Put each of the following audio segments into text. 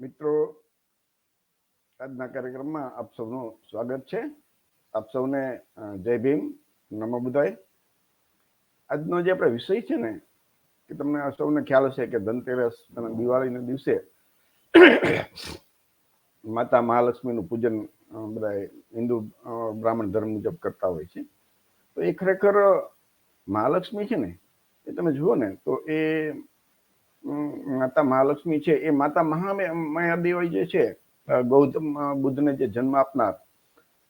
મિત્રો, આજના કાર્યક્રમમાં આપ સૌનું સ્વાગત છે. આપ સૌને જય ભીમ, નમો બુદ્ધાય. આજનો જે આપણે વિષય છે ને, કે તમને સૌને ખ્યાલ હશે કે ધનતેરસ અને દિવાળીના દિવસે માતા મહાલક્ષ્મીનું પૂજન બધા હિન્દુ બ્રાહ્મણ ધર્મ મુજબ કરતા હોય છે. તો એ ખરેખર મહાલક્ષ્મી છે ને, એ તમે જુઓ ને તો એ માતા મહાલક્ષ્મી છે, એ માતા મહામાયાદેવી જે છે, ગૌતમ બુદ્ધને જે જન્મ આપનાર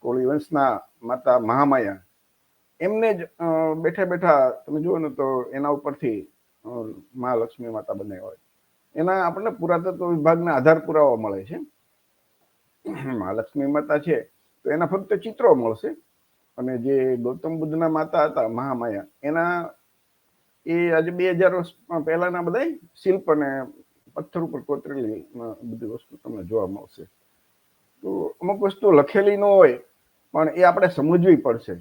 કોળી વંશના માતા મહામાયા, એમને જ બેઠા બેઠા તમે જુઓ ને તો એના ઉપરથી મહાલક્ષ્મી માતા બનાવ્યા હોય. એના આપણને પુરાતત્વ વિભાગના આધાર પુરાવા મળે છે. મહાલક્ષ્મી માતા છે તો એના ફક્ત ચિત્રો મળશે, અને જે ગૌતમ બુદ્ધના માતા હતા મહામાયા, એના એ આજે 2000 વર્ષ પહેલાના બધા શિલ્પ અને પથ્થર ઉપર કોતરેલી બધી વસ્તુ તમને જોવા મળશે. તો અમુક વસ્તુ લખેલી ન હોય પણ એ આપણે સમજવી પડશે.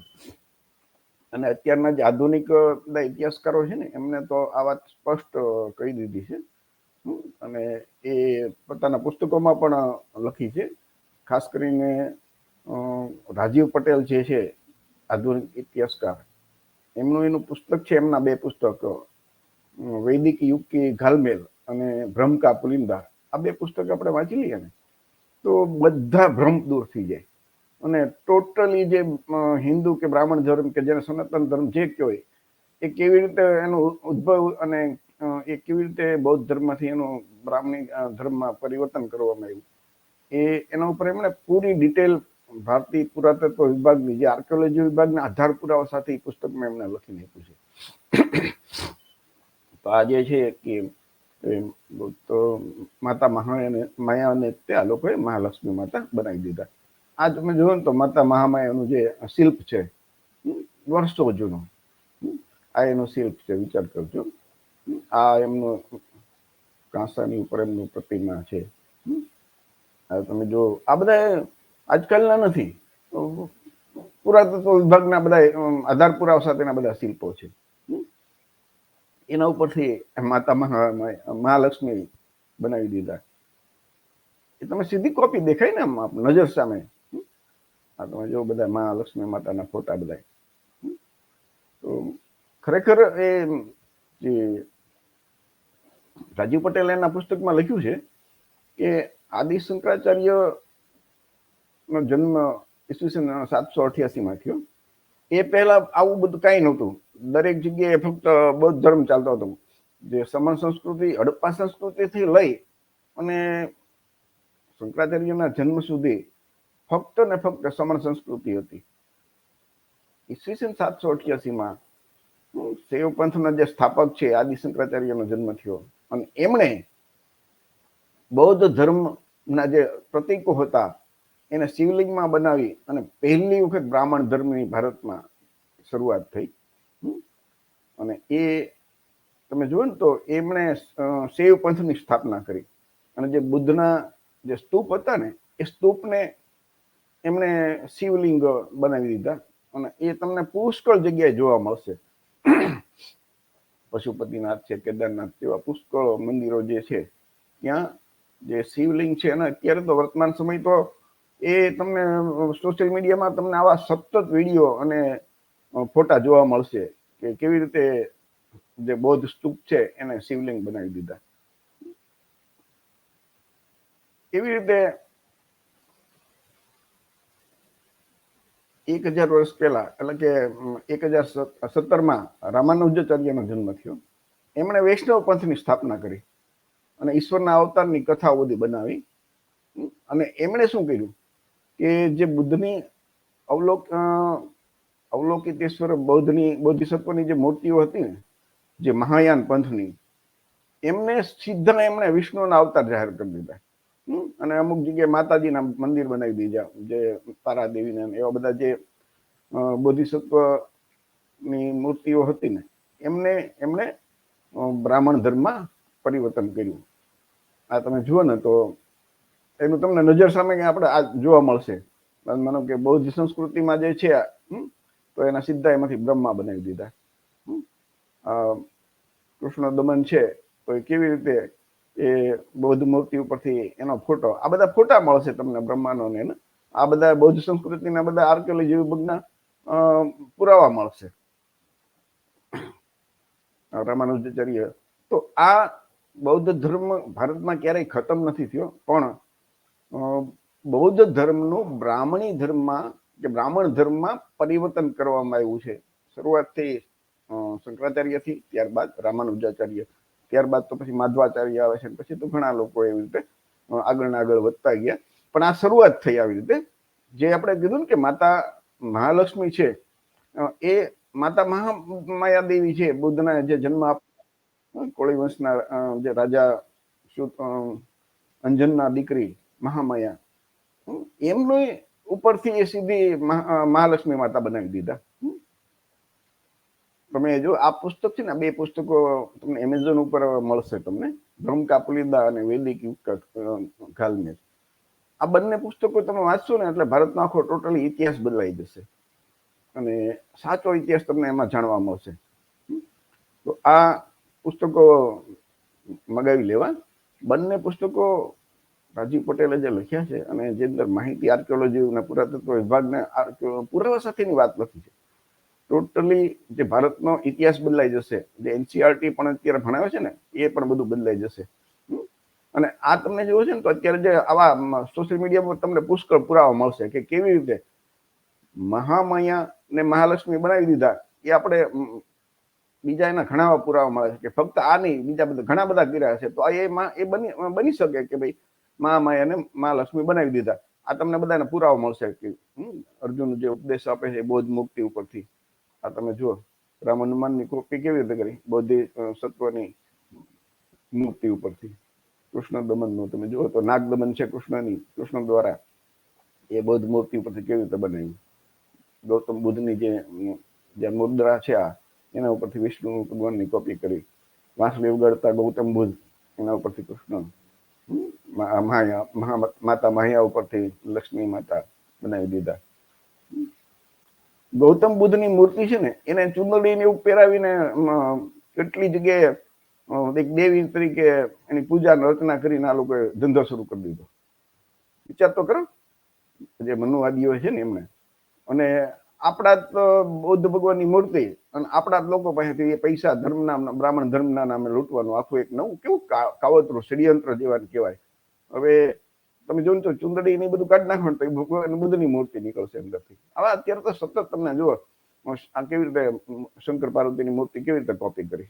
અને અત્યારના જે આધુનિક બધા ઇતિહાસકારો છે ને, એમને તો આ વાત સ્પષ્ટ કહી દીધી છે, અને એ પોતાના પુસ્તકોમાં પણ લખી છે. ખાસ કરીને રાજીવ પટેલ જે છે, આધુનિક ઇતિહાસકાર, એનું પુસ્તક છે, એમના 2 પુસ્તક, વૈદિક યુગ કી ઘાલમેલ અને ભ્રમ કા પુલિંદા. આ 2 પુસ્તક આપણે વાંચી લઈએ ને તો બધા ભ્રમ દૂર થઈ જાય. અને ટોટલી જે હિન્દુ કે બ્રાહ્મણ ધર્મ કે જેને સનાતન ધર્મ જે કહેવાય, એ કેવી રીતે એનો ઉદ્ભવ અને એ કેવી રીતે બૌદ્ધ ધર્મમાંથી એનું બ્રાહ્મણી ધર્મમાં પરિવર્તન કરવામાં આવ્યું, એના ઉપર એમણે પૂરી ડિટેલ ભારતીય પુરાતત્વ વિભાગની, જે આર્કિયોલોજી વિભાગના આધાર પુરાવા સાથે એ પુસ્તકમાં એમણે લખીને આપ્યું છે. તો આ જે છે કે તો માતા માયાને તે આ લોકોએ મહાલક્ષ્મી માતા બનાવી દીધા. આ તમે જુઓ ને તો માતા મહામાયાનું જે શિલ્પ છે, વર્ષો જૂનું, આ એનું શિલ્પ છે, વિચાર કરજો. આ એમનું કાંસાની ઉપર એમનું પ્રતિમા છે. તમે જો, આ બધા આજકાલના નથી, પુરાતત્વ વિભાગના બધા આધાર પુરાવા સાથેના બધા શિલ્પો છે. એના ઉપરથી માતા મહાલક્ષ્મી બનાવી દીધા. એ તમે સીધી કોપી દેખાય ને આમ નજર સામે. આ તમે જો બધા મહાલક્ષ્મી માતાના ફોટા બધા. તો ખરેખર એ જે રાજીવ પટેલ એના પુસ્તકમાં લખ્યું છે કે આદિ શંકરાચાર્ય નો જન્મ ઈસવીસન 788 થયો. એ પહેલા આવું બધું કઈ નહોતું. દરેક જગ્યાએ ફક્ત બૌદ્ધ ધર્મ ચાલતો હતો. જે સમણ સંસ્કૃતિ, હડપ્પા સંસ્કૃતિથી લઈ અને શંકરાચાર્યના જન્મ સુધી ફક્ત ને ફક્ત સમણ સંસ્કૃતિ હતી. ઈસવીસન 788 શૈવ પંથના જે સ્થાપક છે, આદિ શંકરાચાર્યનો જન્મ થયો, અને એમણે બૌદ્ધ ધર્મના જે પ્રતીકો હતા એને શિવલિંગમાં બનાવી અને પહેલી વખત બ્રાહ્મણ ધર્મની ભારતમાં શરૂઆત થઈ. અને એ તમે જુઓ ને તો એમણે શૈવ પંથની સ્થાપના કરી. અને જે બુદ્ધના જે સ્તૂપ હતા ને, એ સ્તૂપને એમણે શિવલિંગ બનાવી દીધા. અને એ તમને પુષ્કળ જગ્યાએ જોવા મળશે. પશુપતિનાથ છે, કેદારનાથ જેવા પુષ્કળ મંદિરો જે છે, ત્યાં જે શિવલિંગ છે, અને અત્યારે તો વર્તમાન સમય તો એ તમને સોશિયલ મીડિયામાં તમને આવા સતત વિડીયો અને ફોટા જોવા મળશે કે કેવી રીતે જે બૌદ્ધ સ્તૂપ છે એને શિવલિંગ બનાવી દીધા. એવી રીતે 1000 વર્ષ પહેલા, એટલે કે 1017 રામાનુજાચાર્યનો જન્મ થયો. એમણે વૈષ્ણવ પંથની સ્થાપના કરી અને ઈશ્વરના અવતારની કથાઓ બધી બનાવી. અને એમણે શું કર્યું કે જે બુદ્ધની અવલોકિતેશ્વર બોધિસત્વની જે મૂર્તિઓ હતી ને, જે મહાયાન પંથની, એમને સીધા એમણે વિષ્ણુના અવતાર જાહેર કરી દીધા. અને અમુક જગ્યાએ માતાજીના મંદિર બનાવી દીધા, જે તારાદેવીના, એવા બધા જે બોધિસત્વની મૂર્તિઓ હતી ને, એમણે બ્રાહ્મણ ધર્મમાં પરિવર્તન કર્યું. આ તમે જુઓ ને તો એનું તમને નજર સામે આપણે આ જોવા મળશે. માનો કે બૌદ્ધ સંસ્કૃતિમાં જે છે, તો એના સીધા એમાંથી બ્રહ્મા બનાવી દીધા. કૃષ્ણ દમન છે, તો એ કેવી રીતે એ બૌદ્ધ મૂર્તિ ઉપરથી એનો ફોટો, આ બધા ફોટા મળશે તમને બ્રહ્માનો ને આ બધા બૌદ્ધ સંસ્કૃતિના બધા આર્કિયોલોજી વિભાગના પુરાવા મળશે. રામાનુજાચાર્ય. તો આ બૌદ્ધ ધર્મ ભારતમાં ક્યારેય ખતમ નથી થયો, પણ બૌદ્ધ ધર્મનું બ્રાહ્મણી ધર્મમાં કે બ્રાહ્મણ ધર્મમાં પરિવર્તન કરવામાં આવ્યું છે. શરૂઆતથી શંકરાચાર્યથી, ત્યારબાદ રામાનુજાચાર્ય, ત્યારબાદ તો પછી માધવાચાર્ય આવે છે, પછી તો ઘણા લોકો એવી રીતે આગળ વધતા ગયા. પણ આ શરૂઆત થઈ આવી રીતે. જે આપણે કીધું ને કે માતા મહાલક્ષ્મી છે, એ માતા મહામાયા દેવી છે. બુદ્ધના જે જન્મ કોળી વંશના જે રાજા અંજનના દીકરી મહામાયા, એમનું ઉપરથી એ સીધી મહાલક્ષ્મી માતા બનાવી દીધા. તમે જો આ પુસ્તક છે ને, બે પુસ્તકો તમને એમેઝોન ઉપર મળશે તમને, ધર્મકાપુલિદા અને વૈદિક ઘાલમેલ. આ બંને પુસ્તકો તમે વાંચશો ને એટલે ભારતનો આખો ટોટલી ઇતિહાસ બદલાઈ જશે અને સાચો ઇતિહાસ તમને એમાં જાણવા મળશે. તો આ પુસ્તકો મગાવી લેવા. બંને પુસ્તકો રાજીવ પટેલે જે લખ્યા છે અને જે અંદર માહિતી આર્કિયોલોજી અને પુરાતત્વ વિભાગના પુરાવા સાથેની વાત લખી છે. ટોટલી જે ભારતનો ઇતિહાસ બદલાઈ જશે. જે એનસીઆરટી પણ અત્યારે ભણાવે છે ને, એ પણ બધું બદલાઈ જશે. અને આ તમને જોવું છે ને, તો અત્યારે જે આવા સોશિયલ મીડિયા પર તમને પુષ્કળ પુરાવા મળશે કે કેવી રીતે મહામાયા ને મહાલક્ષ્મી બનાવી દીધા. એ આપણે બીજા એના ઘણા પુરાવા મળે છે કે ફક્ત આ નહીં, બીજા બધા ઘણા બધા કર્યા છે. તો એ બની શકે કે ભાઈ મહામાયા ને મહાલક્ષ્મી બનાવી દીધા. આ તમને બધાને પુરાવા મળશે કે અર્જુન જે ઉપદેશ આપે છે બૌદ્ધ મુક્તિ ઉપરથી. આ તમે જુઓ, રામ હનુમાનની કોપી કેવી રીતે કરી બૌદ્ધ સત્વની મુક્તિ ઉપરથી. કૃષ્ણ દમનનું તમે જુઓ તો નાગ દમન છે કૃષ્ણની, કૃષ્ણ દ્વારા એ બૌદ્ધ મૂર્તિ ઉપરથી કેવી રીતે બનાવ્યું. ગૌતમ બુદ્ધની જે મુદ્રા છે આ, એના ઉપરથી વિષ્ણુ ભગવાનની કોપી કરી. વાંસળી ઉગાડતા ગૌતમ બુદ્ધ, એના ઉપરથી કૃષ્ણ. માતા માયા ઉપરથી લક્ષ્મી માતા બનાવી દીધા. ગૌતમ બુદ્ધની મૂર્તિ છે ને, એને ચુંદડીને એવું પહેરાવીને કેટલી જગ્યાએ એક દેવી તરીકે એની પૂજા રચના કરીને આ લોકોએ ધંધો શરૂ કરી દીધો. વિચાર તો કરો, જે મનુવાદીઓ છે ને એમને. અને આપણા તો બૌદ્ધ ભગવાનની મૂર્તિ અને આપણા લોકો પાસેથી એ પૈસા ધર્મના, બ્રાહ્મણ ધર્મના નામે લૂંટવાનું આખું એક નવું કેવું કાવતરું, ષડયંત્ર જેવા કહેવાય. હવે તમે જોયું તો ચુંદડી ને બધું કાઢી નાખો તો ભગવાન બુદ્ધની મૂર્તિ નીકળશે અંદરથી. હવે અત્યારે તો સતત તમને જુઓ આ કેવી રીતે શંકર પાર્વતીની મૂર્તિ કેવી રીતે કોપી કરી.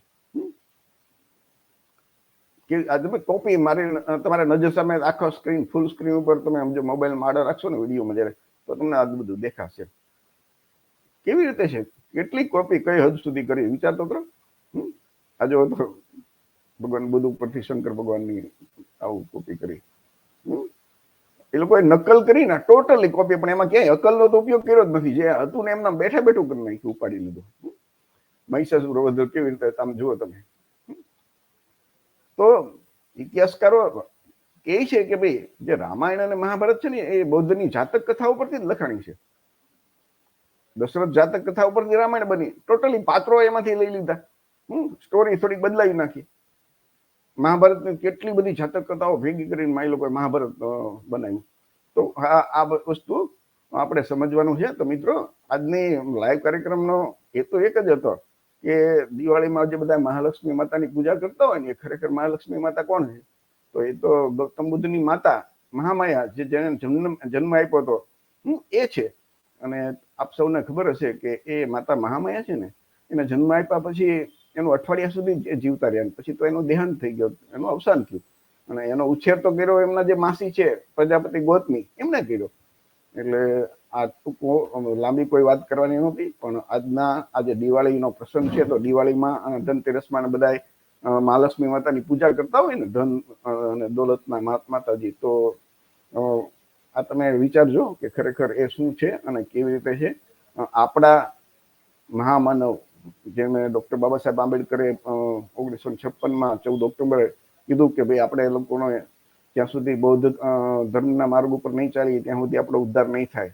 કોપી મારી તમારે નજર સામે આખો સ્ક્રીન, ફૂલ સ્ક્રીન ઉપર તમે જો મોબાઈલમાં આડો રાખશો ને વિડીયોમાં જ્યારે, તો તમને આ બધું દેખાશે કેવી રીતે છે, કેટલી કોપી કઈ હદ સુધી કરી. વિચાર તો કરો. આજે તો ભગવાન બુદ્ધ ઉપરથી શંકર ભગવાનની આવું કોપી કરી. એ લોકોએ નકલ કરી ને ટોટલી કોપી, પણ એમાં ક્યાંય અકલનો તો ઉપયોગ કર્યો જ નથી. જે હતું ને એમના બેઠા બેઠું કરી નાખ્યું, ઉપાડી લીધું. મહિષાસુર વધ કેવી રીતે તમે જુઓ તમે. તો ઇતિહાસકારો કહે છે કે ભાઈ જે રામાયણ અને મહાભારત છે ને, એ બૌદ્ધની જાતક કથાઓ પરથી જ લખાણી છે. દશરથ જાતક કથા ઉપરથી રામાયણ બની. ટોટલી પાત્રો એમાંથી લઈ લીધા, સ્ટોરી થોડીક બદલાવી નાખી. મહાભારતની કેટલી બધી જાતક કથાઓ ભેગી કરીને એ લોકોએ મહાભારત બનાવ્યું. તો આ વસ્તુ આપણે સમજવાનું છે. તો મિત્રો, આજની લાઈવ કાર્યક્રમનો હેતુ એક જ હતો કે દિવાળીમાં જે બધા મહાલક્ષ્મી માતાની પૂજા કરતા હોય ને, એ ખરેખર મહાલક્ષ્મી માતા કોણ છે? તો એ તો ગૌતમ બુદ્ધની માતા મહામાયા, જે જેને જન્મ આપ્યો હતો એ છે. અને આપ સૌને ખબર હશે કે એ માતા મહામાયા છે ને, એને જન્મ આપ્યા પછી એનું અઠવાડિયા સુધી જીવતા રહ્યા, પછી તો એનું દેહાંત થઈ ગયું, એનું અવસાન થયું. અને એનો ઉછેર તો કર્યો એમના જે માસી છે પ્રજાપતિ ગૌતમી, એમને કર્યો. એટલે આ લાંબી કોઈ વાત કરવાની નહોતી, પણ આજના આજે દિવાળીનો પ્રસંગ છે, તો દિવાળીમાં ધનતેરસમાં બધા મહાલક્ષ્મી માતાની પૂજા કરતા હોય ને, ધન અને દોલતના માતાજી, તો આ તમે વિચારજો કે ખરેખર એ શું છે અને કેવી રીતે છે. આપણા મહામાનવ જેને ડોક્ટર બાબા સાહેબ આંબેડકરે 1956માં 14 ઓક્ટોબરે કીધું કે ભાઈ આપણે એ લોકોનો જ્યાં સુધી બૌદ્ધ ધર્મના માર્ગ ઉપર નહીં ચાલીએ ત્યાં સુધી આપણો ઉદ્ધાર નહીં થાય.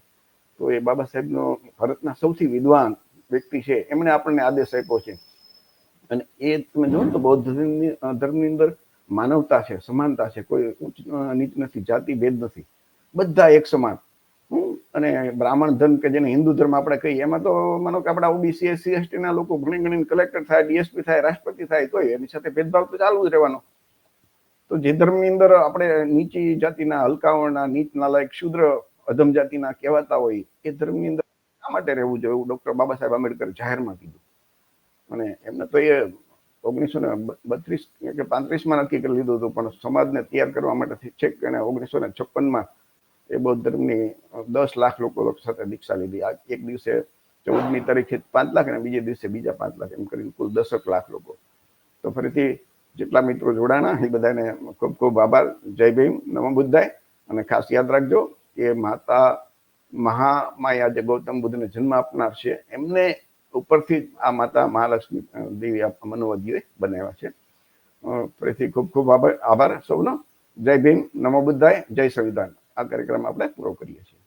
તો એ બાબા સાહેબનો ભારતના સૌથી વિદ્વાન વ્યક્તિ છે, એમણે આપણને આદેશ આપ્યો છે. અને એ તમે જોવો ને તો બૌદ્ધ ધર્મની અંદર માનવતા છે, સમાનતા છે, કોઈ ઊંચ નીચ નથી, જાતિ ભેદ નથી, બધા એક સમાન. અને બ્રાહ્મણ ધર્મ કે જેને હિન્દુ ધર્મ આપણે કહીએ, એમાં તો માનો કે આપણા ઓબીસી એસસી એસટી ના લોકો ભણી ગણીને કલેક્ટર થાય, ડીએસપી થાય, રાષ્ટ્રપતિ થાય, તોય એની સાથે ભેદભાવ તો ચાલુ જ રહેવાનો. તો જે ધર્મની અંદર આપણે નીચી જાતિના, હલકાઓના, નીચ નાલાયક, શુદ્ર, અધમ જાતિના કહેવાતા હોય, એ ધર્મની અંદર શા માટે રહેવું જોઈએ, એવું ડોક્ટર બાબા સાહેબ આંબેડકર જાહેરમાં કીધું. અને એમને તો એ 1932 કે 35માં નક્કી કરી લીધું હતું, પણ સમાજને તૈયાર કરવા માટે છેક એને 1956માં એ બૌદ્ધ ધર્મની 10 લાખ લોકો સાથે દીક્ષા લીધી. આ એક દિવસે 14મી તારીખે 5 લાખ અને બીજે દિવસે બીજા 5 લાખ, એમ કરીને કુલ 10 લાખ લોકો. તો ફરીથી જેટલા મિત્રો જોડાણા એ બધાને ખૂબ ખૂબ આભાર. જય ભીમ, નમો બુદ્ધાય. અને ખાસ યાદ રાખજો કે માતા મહામાયા જે ગૌતમ બુદ્ધને જન્મ આપનાર છે, એમને ઉપરથી આ માતા મહાલક્ષ્મી દેવી મનુવાદીઓએ બનાવ્યા છે. ફરીથી ખૂબ ખૂબ આભાર સૌનો. જય ભીમ, નમો બુદ્ધાય, જય સંવિધાન. આ કાર્યક્રમ આપણે પૂરો કરીએ છીએ.